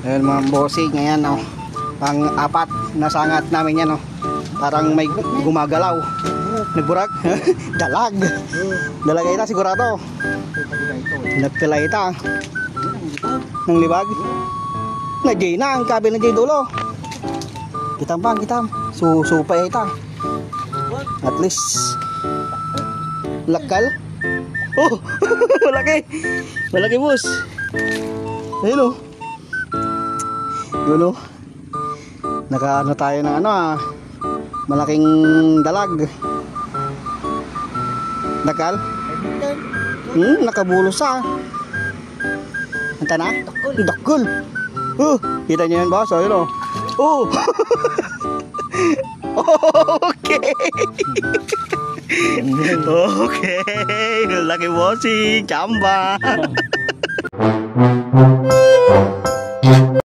Ayun mga bossing, ngayon oh. Pang-apat na sangat namin yan oh. Parang may gumagalaw. Nagburak. Dalag. Dalag ita sigurado. Nagtila ita. Nang libag. Nagyay na ang kabil na jay dulo. Kitam pa, kitam. Supay ita. At least lakal. Oh, malaki. Malaki boss. Ayun oh. Yun oh. Nakaano tayo ng ano ah. Malaking dalag. Nakal? Nakabulos ah. Anta na? Dakol. Oh, kita niyo yan boss. Ayun oh. Oh. Okay. Okay. Laki bossing. Chamba.